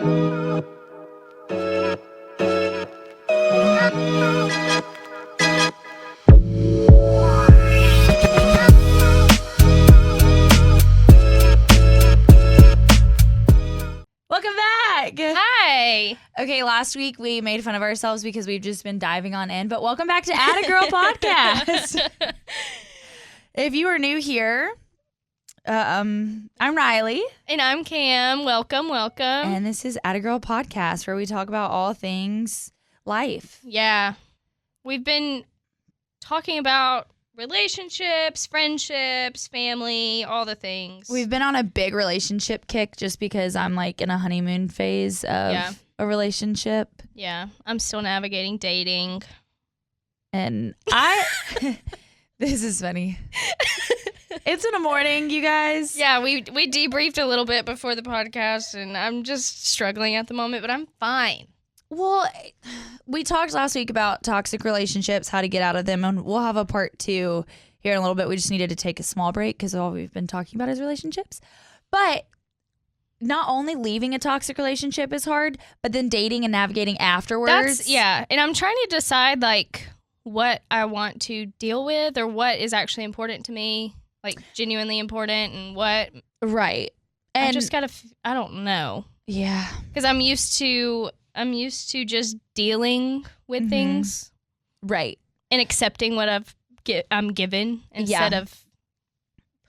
Welcome back. Hi. Okay, last week we made fun of ourselves because we've just been diving on in, but welcome back to AttaGirl Podcast. If you are new here, I'm Riley. And I'm Cam. Welcome. And this is AttaGirl Podcast, where we talk about all things life. Yeah. We've been talking about relationships, friendships, family, all the things. We've been on a big relationship kick just because I'm like in a honeymoon phase of a relationship. Yeah. I'm still navigating dating. And this is funny. It's in the morning, you guys. Yeah, we debriefed a little bit before the podcast, and I'm just struggling at the moment, but I'm fine. Well, we talked last week about toxic relationships, how to get out of them, and we'll have a part 2 here in a little bit. We just needed to take a small break because all we've been talking about is relationships. But not only leaving a toxic relationship is hard, but then dating and navigating afterwards. And I'm trying to decide, like, what I want to deal with or what is actually important to me, like, genuinely important, and what... Right. And I just gotta... I don't know. Yeah. Because I'm used to just dealing with things, right, and accepting what I'm given instead of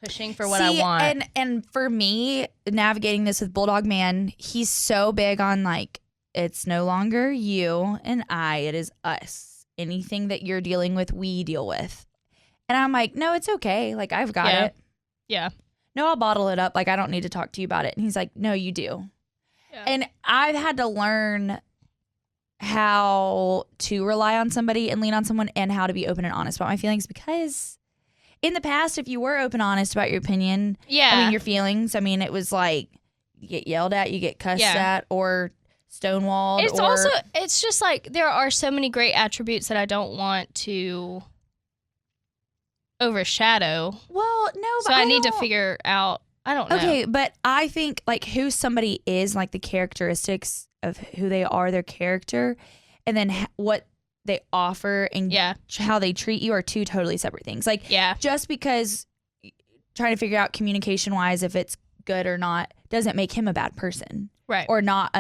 pushing for what I want. And for me, navigating this with Bulldog Man, he's so big on like, it's no longer you and I, it is us. Anything that you're dealing with, we deal with. And I'm like, no, it's okay. Like, I've got it. Yeah. No, I'll bottle it up. Like, I don't need to talk to you about it. And he's like, no, you do. Yeah. And I've had to learn how to rely on somebody and lean on someone and how to be open and honest about my feelings, because in the past, if you were open and honest about your opinion, your feelings, it was like you get yelled at, you get cussed at, or stonewalled. It's just like there are so many great attributes that I don't want to overshadow. Well, no, but so I need to figure out. I don't know. Okay, but I think like who somebody is, like the characteristics of who they are, their character, and then what they offer and how they treat you are two totally separate things. Like, just because trying to figure out communication-wise if it's good or not doesn't make him a bad person. Right. Or not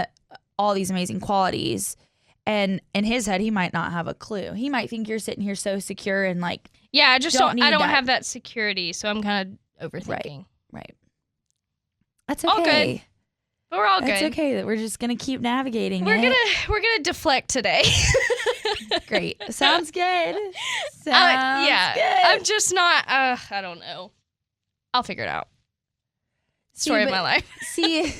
all these amazing qualities. And in his head, he might not have a clue. He might think you're sitting here so secure and like, I don't have that security, so I'm kind of overthinking. Right. That's okay. All good. But we're all good. It's okay that we're just gonna keep navigating. We're gonna deflect today. Great. Sounds good. Good. I'm just not. I don't know. I'll figure it out. Story of my life. See,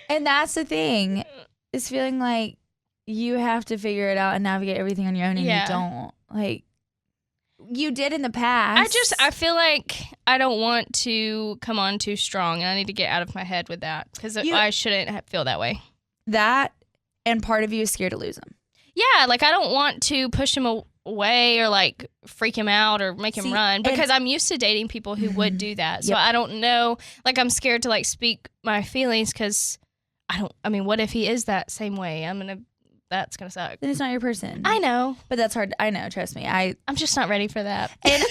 and that's the thing, is feeling like you have to figure it out and navigate everything on your own, and you don't. Like, you did in the past. I feel like I don't want to come on too strong, and I need to get out of my head with that, because I shouldn't feel that way. That, and part of you is scared to lose him. Yeah, like I don't want to push him away or like freak him out or make him run, because I'm used to dating people who would do that. So I don't know, like I'm scared to like speak my feelings, because what if he is that same way? That's going to suck. Then it's not your person. I know. But that's hard. I know. Trust me. I'm just not ready for that. And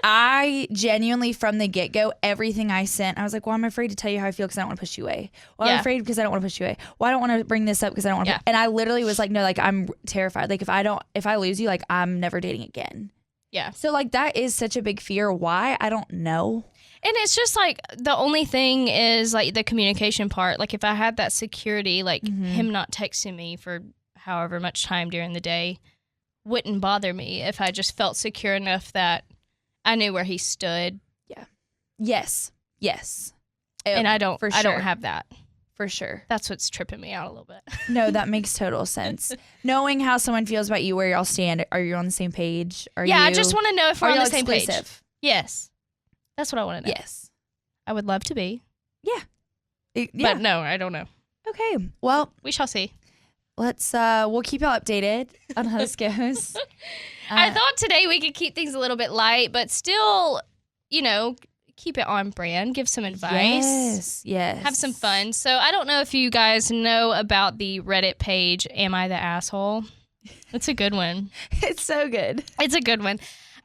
I genuinely, from the get-go, everything I sent, I was like, well, I'm afraid to tell you how I feel because I don't want to push you away. Well, I'm afraid because I don't want to push you away. Well, I don't want to bring this up because I don't want to. And I literally was like, no, like I'm terrified. Like if I lose you, like I'm never dating again. Yeah. So like that is such a big fear. Why? I don't know. And it's just like the only thing is like the communication part. Like if I had that security, like him not texting me for however much time during the day wouldn't bother me if I just felt secure enough that I knew where he stood. Yeah. Yes. And I don't have that. For sure. That's what's tripping me out a little bit. No, that makes total sense. Knowing how someone feels about you, where y'all stand. Are you on the same page? I just want to know if we're on the same page. Yes. That's what I want to know. Yes. I would love to be. Yeah. But no, I don't know. Okay. Well, we shall see. We'll keep y'all updated on how this goes. I thought today we could keep things a little bit light, but still, keep it on brand, give some advice. Yes. Have some fun. So I don't know if you guys know about the Reddit page, Am I the Asshole? It's a good one. It's so good. It's a good one.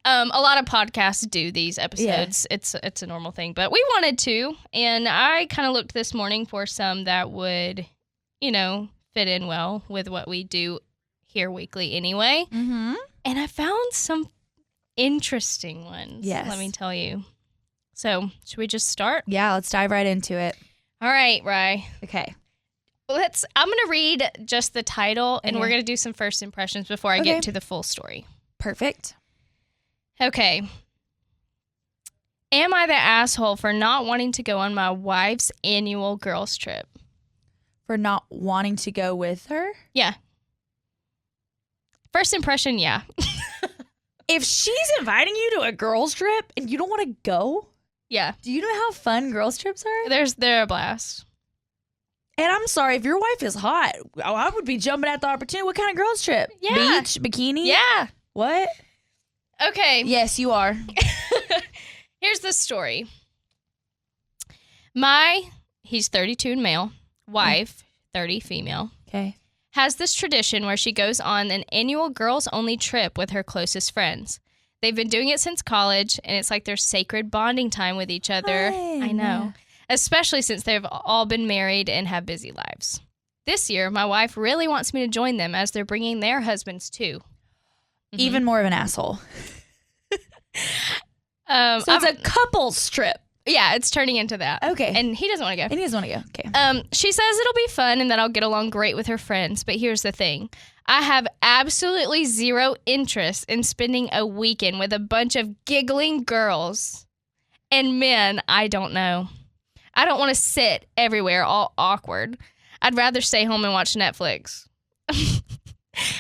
A lot of podcasts do these episodes. Yeah. It's a normal thing, but we wanted to, and I kind of looked this morning for some that would, fit in well with what we do here weekly anyway. Mm-hmm. And I found some interesting ones. Yes. Let me tell you. So, should we just start? Yeah, let's dive right into it. All right, Rye. Okay. I'm going to read just the title, and we're going to do some first impressions before I get to the full story. Perfect. Okay. Am I the asshole for not wanting to go on my wife's annual girls' trip? For not wanting to go with her? Yeah. First impression, yeah. If she's inviting you to a girls' trip and you don't want to go? Yeah. Do you know how fun girls' trips are? They're a blast. And I'm sorry, if your wife is hot, I would be jumping at the opportunity. What kind of girls' trip? Yeah. Beach? Bikini? Yeah. What? Okay. Yes, you are. Here's the story. He's 32 male, wife, 30 female. Okay. Has this tradition where she goes on an annual girls-only trip with her closest friends. They've been doing it since college, and it's like their sacred bonding time with each other. Fun. I know. Especially since they've all been married and have busy lives. This year, my wife really wants me to join them as they're bringing their husbands too. Mm-hmm. Even more of an asshole. So it's a couple's trip. Yeah, it's turning into that. Okay. And he doesn't want to go. And he doesn't want to go. Okay. She says it'll be fun and that I'll get along great with her friends. But here's the thing. I have absolutely zero interest in spending a weekend with a bunch of giggling girls and men I don't know. I don't want to sit everywhere all awkward. I'd rather stay home and watch Netflix.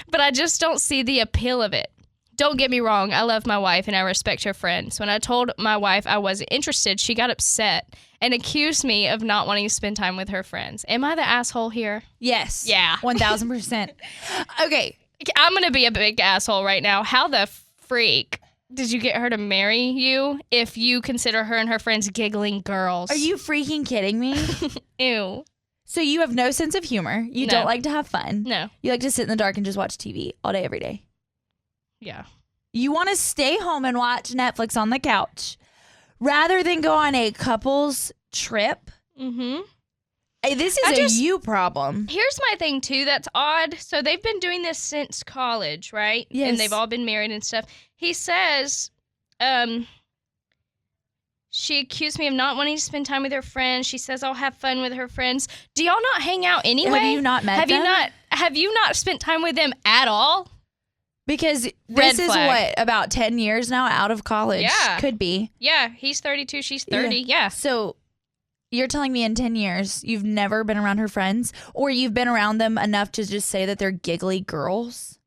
But I just don't see the appeal of it. Don't get me wrong, I love my wife and I respect her friends. When I told my wife I wasn't interested, she got upset and accused me of not wanting to spend time with her friends. Am I the asshole here? Yes. Yeah. 1,000%. Okay. I'm going to be a big asshole right now. How the freak did you get her to marry you if you consider her and her friends giggling girls? Are you freaking kidding me? Ew. So you have no sense of humor. You don't like to have fun. No. You like to sit in the dark and just watch TV all day, every day. Yeah. You want to stay home and watch Netflix on the couch rather than go on a couple's trip. Mm-hmm. This is a you problem. Here's my thing, too, that's odd. So they've been doing this since college, right? Yes. And they've all been married and stuff. He says, she accused me of not wanting to spend time with her friends. She says I'll have fun with her friends. Do y'all not hang out anyway? Have you not met them? Have you not spent time with them at all? Because this is what, about 10 years now out of college? Yeah. Could be. Yeah, he's 32, she's 30, yeah. So you're telling me in 10 years you've never been around her friends, or you've been around them enough to just say that they're giggly girls?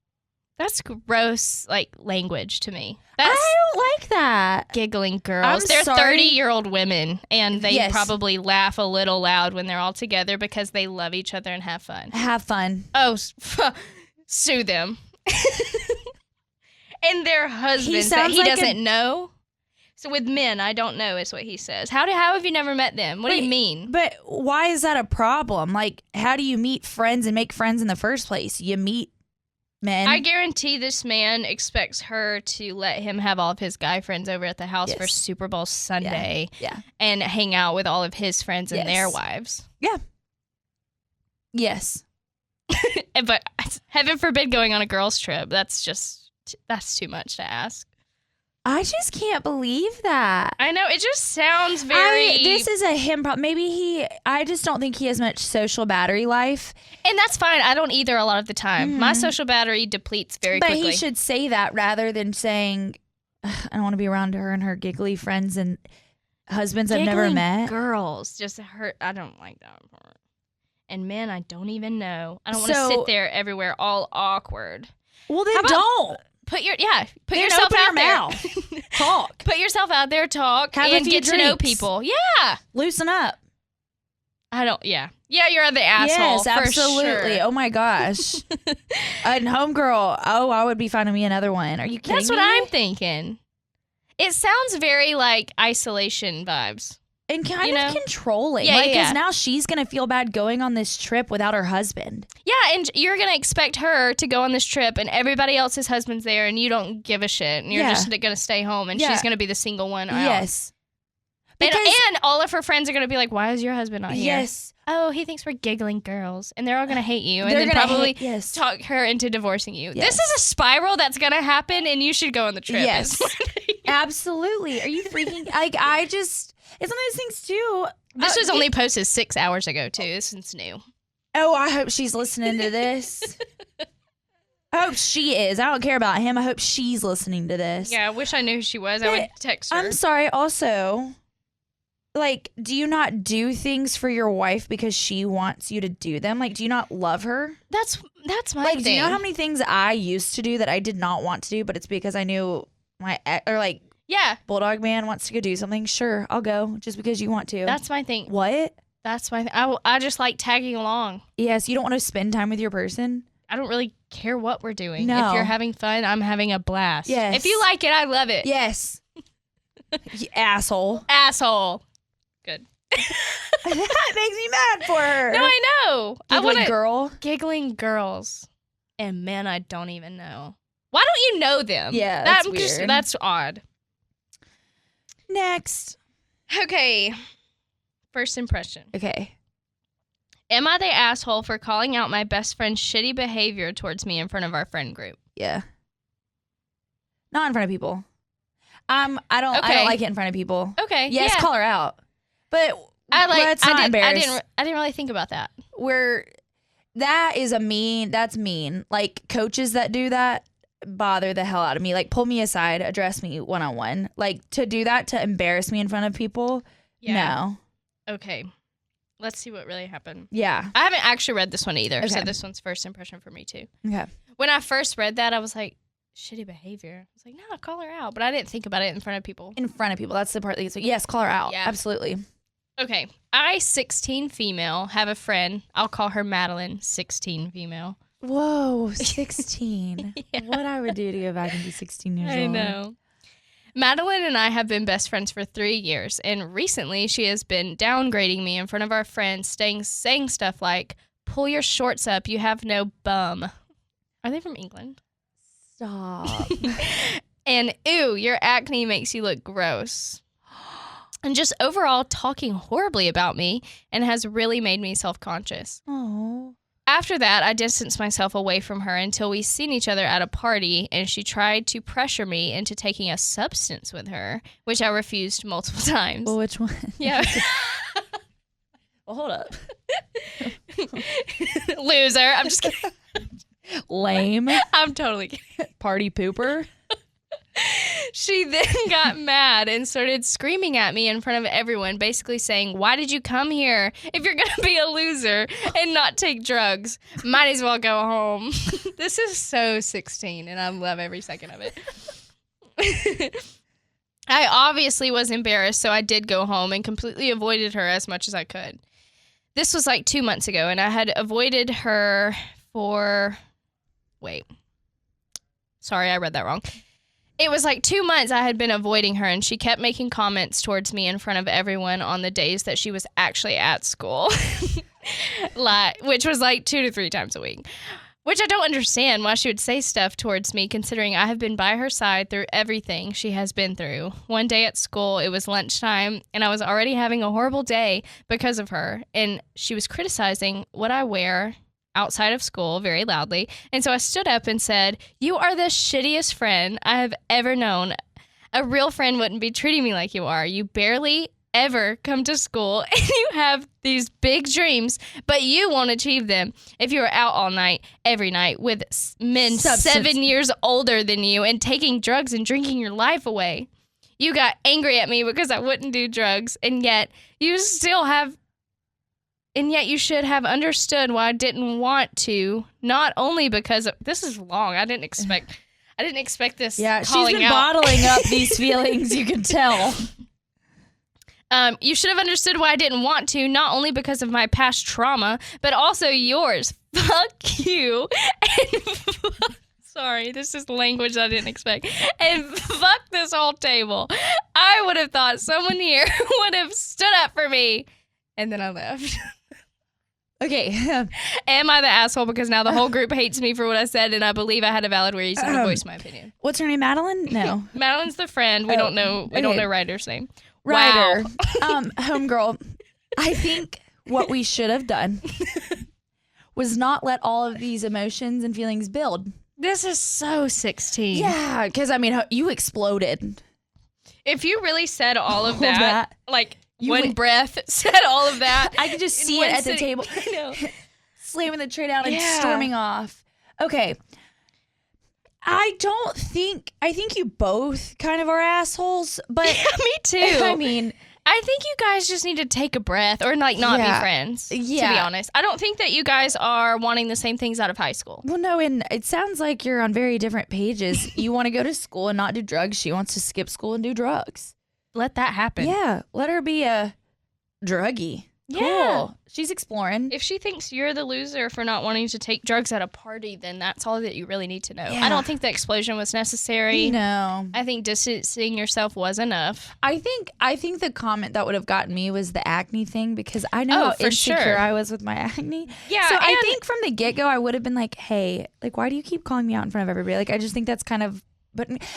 That's gross, language to me. I don't like that. Giggling girls. They're 30-year-old women, and they probably laugh a little loud when they're all together because they love each other and have fun. Have fun. Oh, sue them. And their husbands that he doesn't know. So with men, I don't know is what he says. How have you never met them? What do you mean? But why is that a problem? How do you meet friends and make friends in the first place? You meet men. I guarantee this man expects her to let him have all of his guy friends over at the house for Super Bowl Sunday and hang out with all of his friends and their wives. Yeah. Yes. But heaven forbid going on a girls' trip. That's too much to ask. I just can't believe that. I know. It just sounds very... This is a him problem. Maybe I just don't think he has much social battery life. And that's fine. I don't either a lot of the time. Mm-hmm. My social battery depletes very quickly. But he should say that rather than saying, I don't want to be around her and her giggly friends and husbands I've never met. Girls just hurt. I don't like that part. And men, I don't even know. I don't want to sit there everywhere all awkward. Well, then don't. Put yourself out there. Talk. Put yourself out there, talk, and get to know people. Yeah. Loosen up. Yeah, you're the asshole. Yes, absolutely. Sure. Oh my gosh. And homegirl, I would be finding me another one. Are you kidding me? That's what I'm thinking. It sounds very like isolation vibes. And kind of controlling. Yeah, because now she's going to feel bad going on this trip without her husband. Yeah, and you're going to expect her to go on this trip and everybody else's husband's there and you don't give a shit. And you're just going to stay home and she's going to be the single one out. Yes. And all of her friends are going to be like, why is your husband not here? Yes. Oh, he thinks we're giggling girls. And they're all going to hate you. And then probably talk her into divorcing you. Yes. This is a spiral that's going to happen and you should go on the trip. Yes. Absolutely. Are you freaking... It's one of those things, too. This was only posted 6 hours ago, too. This one's new. Oh, I hope she's listening to this. I hope she is. I don't care about him. I hope she's listening to this. Yeah, I wish I knew who she was. I would text her. I'm sorry. Also, do you not do things for your wife because she wants you to do them? Do you not love her? That's my thing. Do you know how many things I used to do that I did not want to do, but it's because I knew my... Yeah. Bulldog man wants to go do something. Sure, I'll go just because you want to. That's my thing. What? That's my thing. I just like tagging along. Yes, you don't want to spend time with your person? I don't really care what we're doing. No. If you're having fun, I'm having a blast. Yes. If you like it, I love it. Yes. You asshole. Asshole. Good. That makes me mad for her. No, I know. Giggling girl. Giggling girls. And men I don't even know. Why don't you know them? Yeah, that's weird. That's odd. Next. Okay. First impression. Okay. Am I the asshole for calling out my best friend's shitty behavior towards me in front of our friend group? Yeah. Not in front of people. I don't like it in front of people. Okay. Yes, call her out. But let's not embarrass. I didn't really think about that. That's mean. Coaches that do that bother the hell out of me. Pull me aside, address me one-on-one. To do that, to embarrass me in front of people, no. Okay. Let's see what really happened. Yeah. I haven't actually read this one either, so this one's first impression for me too. Okay. When I first read that, I was like, shitty behavior. I was like, no, call her out. But I didn't think about it in front of people. In front of people. That's the part that gets like, yes, call her out. Yeah. Absolutely. Okay. I, 16 female, have a friend. I'll call her Madeline, 16 female. Whoa, 16. Yeah. What I would do to go back and be 16 years old. I know. Madeline and I have been best friends for 3 years, and recently she has been downgrading me in front of our friends, saying stuff like, pull your shorts up, you have no bum. Are they from England? Stop. And, ew, your acne makes you look gross. And just overall talking horribly about me and has really made me self-conscious. Oh. After that, I distanced myself away from her until we seen each other at a party, and she tried to pressure me into taking a substance with her, which I refused multiple times. Well, which one? Yeah. Well, hold up. Loser. I'm just kidding. Lame. I'm totally kidding. Party pooper. She then got mad and started screaming at me in front of everyone, basically saying, why did you come here if you're going to be a loser and not take drugs? Might as well go home. This is so 16, and I love every second of it. I obviously was embarrassed, so I did go home and completely avoided her as much as I could. This was 2 months ago, and I had avoided her for... Wait. Sorry, I read that wrong. It was 2 months I had been avoiding her, and she kept making comments towards me in front of everyone on the days that she was actually at school, which was 2 to 3 times a week, which I don't understand why she would say stuff towards me, considering I have been by her side through everything she has been through. One day at school, it was lunchtime, and I was already having a horrible day because of her, and she was criticizing what I wear outside of school very loudly. And so I stood up and said, you are the shittiest friend I have ever known. A real friend wouldn't be treating me like you are. You barely ever come to school and you have these big dreams, but you won't achieve them if you are out all night, every night with men 7 years older than you and taking drugs and drinking your life away. You got angry at me because I wouldn't do drugs, and yet you should have understood why I didn't want to, not only because of, this is long. I didn't expect this. Yeah, she's been bottling up these feelings, you can tell. You should have understood why I didn't want to, not only because of my past trauma, but also yours. Fuck you. And Sorry, this is language I didn't expect. And fuck this whole table. I would have thought someone here would have stood up for me. And then I left. Okay. Am I the asshole because now the whole group hates me for what I said and I believe I had a valid reason to voice my opinion? What's her name, Madeline? No. Madeline's the friend. We don't know. We don't know Ryder's name. Ryder. Wow. Homegirl. I think what we should have done was not let all of these emotions and feelings build. This is so 16. Yeah, because I mean, you exploded. If you really said all of that, like one breath said all of that. I could just see it at the table. I know. Slamming the tray down and storming off. Okay. I think you both kind of are assholes, but yeah, me too. I mean, I think you guys just need to take a breath or like not be friends, to be honest. I don't think that you guys are wanting the same things out of high school. Well, no, and it sounds like you're on very different pages. You want to go to school and not do drugs. She wants to skip school and do drugs. Let that happen. Yeah, let her be a druggie. Yeah. Cool. She's exploring. If she thinks you're the loser for not wanting to take drugs at a party, then that's all that you really need to know. Yeah. I don't think the explosion was necessary. No. I think distancing yourself was enough. I think the comment that would have gotten me was the acne thing, because I know how insecure I was with my acne. Yeah. So I think from the get-go I would have been like, hey, like, why do you keep calling me out in front of everybody? Like, I just think that's kind of,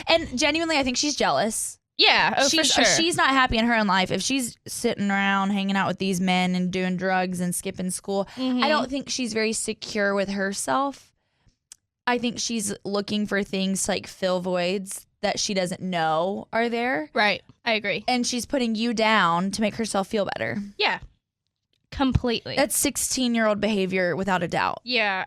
and genuinely I think she's jealous. Yeah, for sure. She's not happy in her own life. If she's sitting around hanging out with these men and doing drugs and skipping school, I don't think she's very secure with herself. I think she's looking for things to like fill voids that she doesn't know are there. Right. I agree. And she's putting you down to make herself feel better. Yeah. Completely. That's 16-year-old behavior without a doubt. Yeah.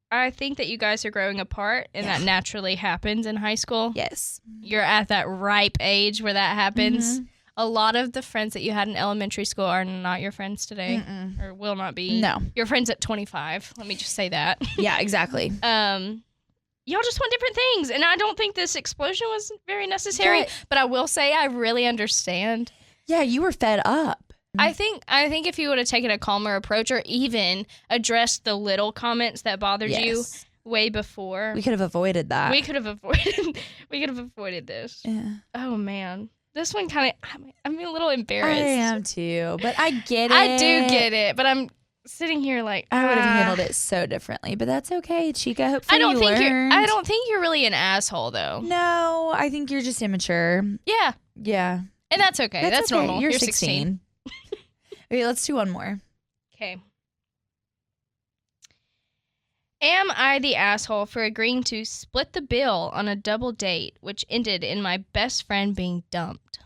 I think that you guys are growing apart, and that naturally happens in high school. Yes. You're at that ripe age where that happens. A lot of the friends that you had in elementary school are not your friends today, or will not be. No. Your friends at 25. Let me just say that. Yeah, exactly. Y'all just want different things, and I don't think this explosion was very necessary, but I will say I really understand. Yeah, you were fed up. I think if you would have taken a calmer approach or even addressed the little comments that bothered you way before, we could have avoided that. We could have avoided this. Yeah. Oh man. This one kind of I'm a little embarrassed. I am too, but I get it. I do get it, but I'm sitting here like I would have handled it so differently, but that's okay, Chica. Hopefully I don't think you're really an asshole though. No, I think you're just immature. Yeah. Yeah. And that's okay. That's okay. normal. You're 16. Okay, let's do one more. Okay. Am I the asshole for agreeing to split the bill on a double date, which ended in my best friend being dumped?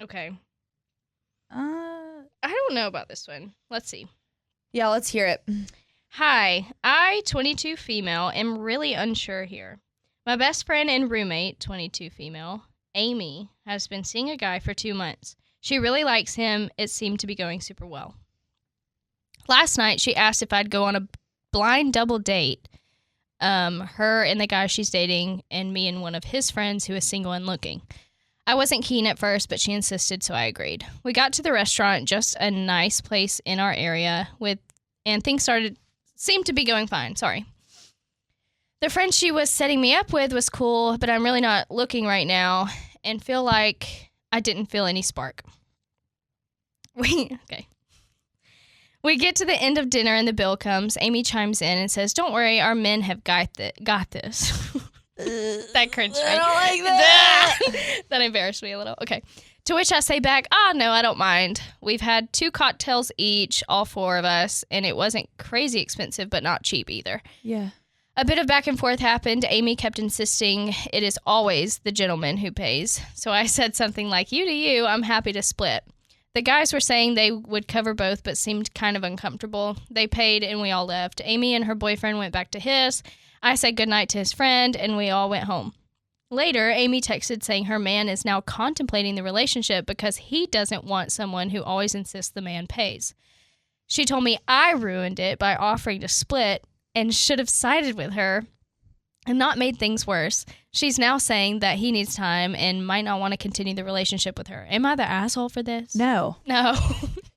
Okay. I don't know about this one. Let's see. Yeah, let's hear it. Hi, I, 22 female, am really unsure here. My best friend and roommate, 22 female, Amy, has been seeing a guy for 2 months. She really likes him. It seemed to be going super well. Last night, she asked if I'd go on a blind double date, her and the guy she's dating, and me and one of his friends who is single and looking. I wasn't keen at first, but she insisted, so I agreed. We got to the restaurant, just a nice place in our area, and things seemed to be going fine. Sorry. The friend she was setting me up with was cool, but I'm really not looking right now and feel like I didn't feel any spark. Okay. We get to the end of dinner and the bill comes. Amy chimes in and says, "Don't worry, our men have got this." That cringe, right? I don't like that. That embarrassed me a little. Okay. To which I say back, no, I don't mind. We've had 2 cocktails each, all 4 of us, and it wasn't crazy expensive, but not cheap either. Yeah. A bit of back and forth happened. Amy kept insisting it is always the gentleman who pays. So I said something like, you to you, I'm happy to split. The guys were saying they would cover both, but seemed kind of uncomfortable. They paid, and we all left. Amy and her boyfriend went back to his. I said goodnight to his friend, and we all went home. Later, Amy texted saying her man is now contemplating the relationship because he doesn't want someone who always insists the man pays. She told me I ruined it by offering to split and should have sided with her and not made things worse. She's now saying that he needs time and might not want to continue the relationship with her. Am I the asshole for this? No. No.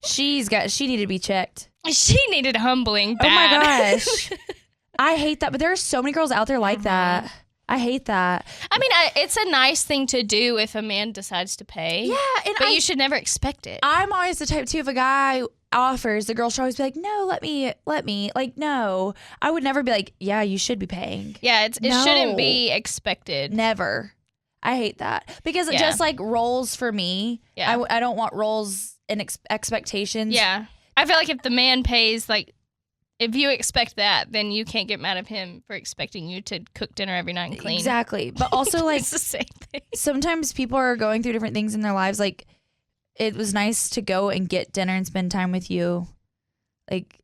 She needed to be checked. She needed humbling bad. Oh my gosh. I hate that. But there are so many girls out there like that. I hate that. I mean, it's a nice thing to do if a man decides to pay. Yeah. But you should never expect it. I'm always the type, too, if a guy offers, the girl should always be like, no, let me. Like, no. I would never be like, yeah, you should be paying. Yeah, it shouldn't be expected. Never. I hate that. Because just like roles for me, I don't want roles and expectations. Yeah. I feel like if the man pays, like, if you expect that, then you can't get mad at him for expecting you to cook dinner every night and clean. Exactly. But also, like, it's the same thing. Sometimes people are going through different things in their lives. Like, it was nice to go and get dinner and spend time with you. Like,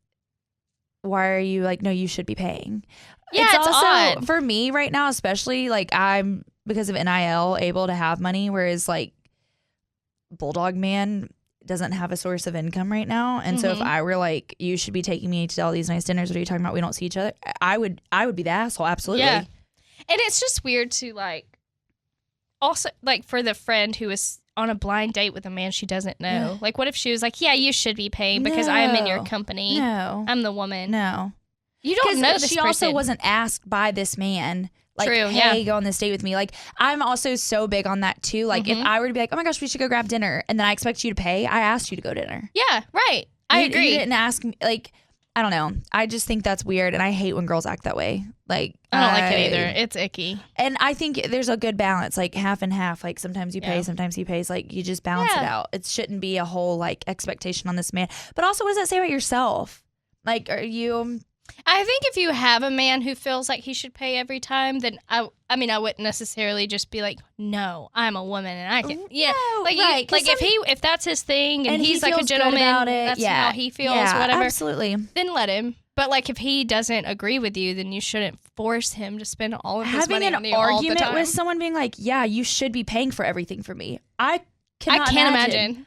why are you like, no, you should be paying? Yeah, it's also, odd. For me right now, especially, like, I'm, because of NIL, able to have money, whereas, like, Bulldog Man doesn't have a source of income right now. And so if I were like, you should be taking me to all these nice dinners, what are you talking about? We don't see each other. I would be the asshole. Absolutely. Yeah. And it's just weird to like, also like for the friend who is on a blind date with a man she doesn't know. Yeah. Like what if she was like, yeah, you should be paying because I am in your company. No. I'm the woman. No. You don't know this she person. also wasn't asked by this man. Like, true, hey, go on this date with me. Like, I'm also so big on that, too. Like, if I were to be like, oh, my gosh, we should go grab dinner, and then I expect you to pay, I asked you to go dinner. Yeah, right. I agree. You didn't ask me. Like, I don't know. I just think that's weird, and I hate when girls act that way. Like, I don't like it either. It's icky. And I think there's a good balance, like, half and half. Like, sometimes you pay, sometimes he pays. Like, you just balance it out. It shouldn't be a whole, like, expectation on this man. But also, what does that say about yourself? Like, are you... I think if you have a man who feels like he should pay every time, then I wouldn't necessarily just be like, no, I'm a woman and I can. Yeah, no, like right, like if that's his thing and he's like a gentleman, that's how he feels, whatever. Absolutely. Then let him. But like if he doesn't agree with you, then you shouldn't force him to spend all of his money on you all the time. Having an argument with someone being like, yeah, you should be paying for everything for me. I can't imagine.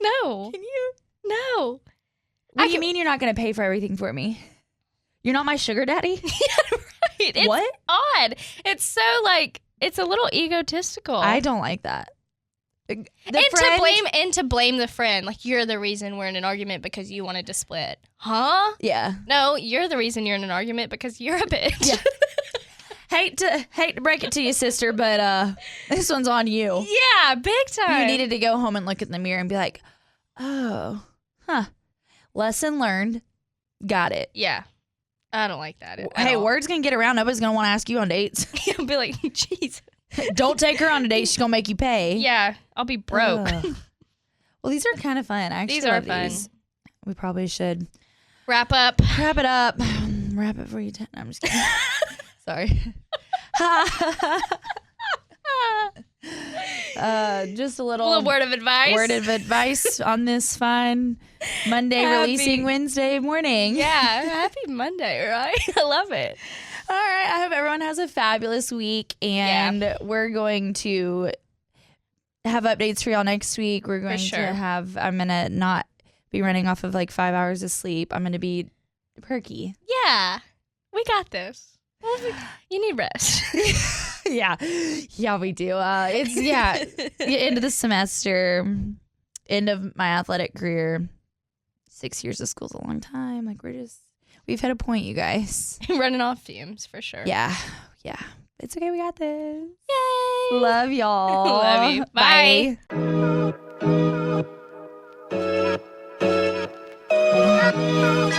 No. Can you? No. What do you mean you're not going to pay for everything for me? You're not my sugar daddy? Yeah, right. It's what? Odd. It's so like, it's a little egotistical. I don't like that. To blame the friend. Like, you're the reason we're in an argument because you wanted to split. Huh? Yeah. No, you're the reason you're in an argument because you're a bitch. Yeah. Hate to break it to you, sister, but this one's on you. Yeah, big time. You needed to go home and look in the mirror and be like, oh, huh. Lesson learned. Got it. Yeah. I don't like that. Hey, word's going to get around. Nobody's going to want to ask you on dates. You'll be like, jeez. Don't take her on a date. She's going to make you pay. Yeah. I'll be broke. Well, these are kind of fun. I actually these are love fun. These. We probably should. Wrap it up. Wrap it for you. I'm just kidding. Sorry. Just a little word of advice. Word of advice on this fine Monday, releasing Wednesday morning. Yeah, happy Monday, right? I love it. All right, I hope everyone has a fabulous week, and we're going to have updates for y'all next week. We're going to have, I'm going to not be running off of like 5 hours of sleep. I'm going to be perky. Yeah, we got this. You need rest. Yeah, we do. It's end of the semester, end of my athletic career. 6 years of school's a long time. Like we've hit a point, you guys. Running off fumes for sure. Yeah. It's okay. We got this. Yay! Love y'all. Love you. Bye. Bye.